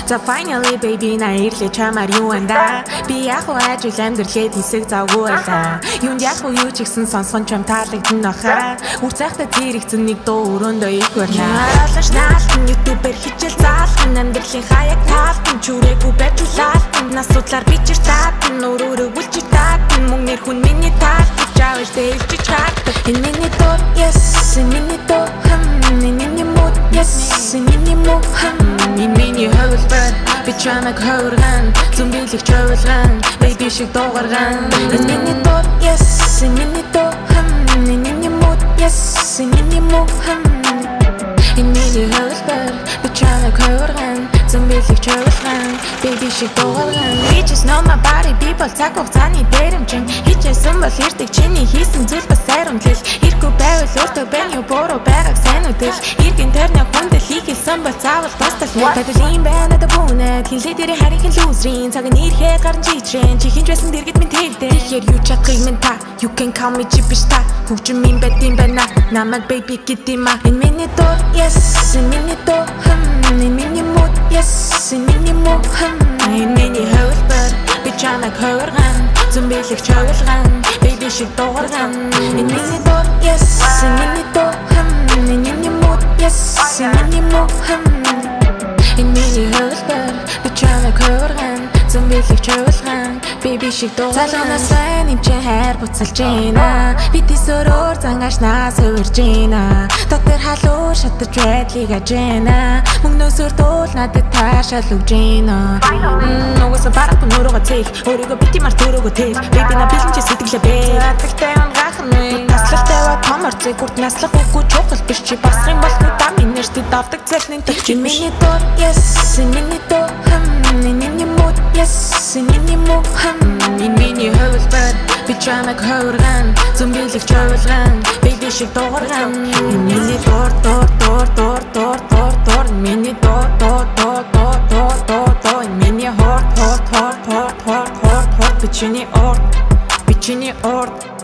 So finally baby на ирлээ чамаар юу андаа би яг уу ажил амьдралээ тисэг завгүй байлаа юунд яг уу юу ч ихсэн сонсгон чам таалагдана баха үр цайхтаа зэрэгцэн нэг дуу өрөөндөө их барна хараалаш наалтан ютубер хичээл заалхан амьдралын хаяг таалтан чүрээгүй байж улаалтан насуудлаар бичир таатан өрөөрөө бүлчир таатан мөн нэр хүн миний таалт жаавч дээлж чаатан энэ миний дуу yes миний дуу миний мод yes миний мод миний хөвөлбөр би чамайг хөргөн зүмбилэг чөөлгөн baby шиг дуугарган энэ миний дуу yes миний дуу миний мод yes миний мод энэ миний хөвөлбөр би чамайг хөргөн зүмбилэг чөөлгөн baby шиг дуугарган we just know my body people цаг хугацааны дээрэмчин хичээсэн бол ирдэг чиний хийсэн зүйл бас сайран хэл ирэхгүй байвал өөртөө байна юу буруу байгааг сайн үтэл иргэн тэрний хүндэл хийхэлсэн бол заавал тусдал тадлын байна да бүнэ хинлээ дээр харин лүүсрийн цаг нэрхээ гарч ичрэн чи хинж байсан дэргэд минь тэгдэ тэгэхээр юу чадхыг минь та you can call me чи биш та хөгжим минь бэтин байна намайг baby гэдима энэ миний дуу yes миний дуу миний мод yes миний мод энэ миний хөвөлбөр би чамайг хөргөн зүмбилэг чөөлгөн baby шиг дуугарган энэ миний дуу yes миний дуу миний мод yes миний мод энэ миний хөвөлбөр би чамайг хөргөн зүмбилэг чөөлгөн baby шиг дуугарган залуунаас сайн юм чи хайр буцалж гинэ би тийсөрөөр зангаашнаас хөвөрж гинэ дотор халуур шатаж байдлыг ажина мөнгнөөсөр дуул надад таашаал өгж гинэ нугасаа барах нүрөөгөө цээх өөрийгөө битимар төрөөгөө тэл baby на бэлэн чи сэтгэлээ бэ атагтай он гахны наслалтай ба томорцыг хүрт наслах үгүй чухал биш чи басрын болгүй та минь нэртэй давдаг цэлний төч миний дуу yes миний дуу миний мод yes миний мод миний хөвөлбөр би чамайг хөргөн зүмбилэг чөөлгөн baby шиг дуугарган миний дуур миний дуу миний хорт бичний орд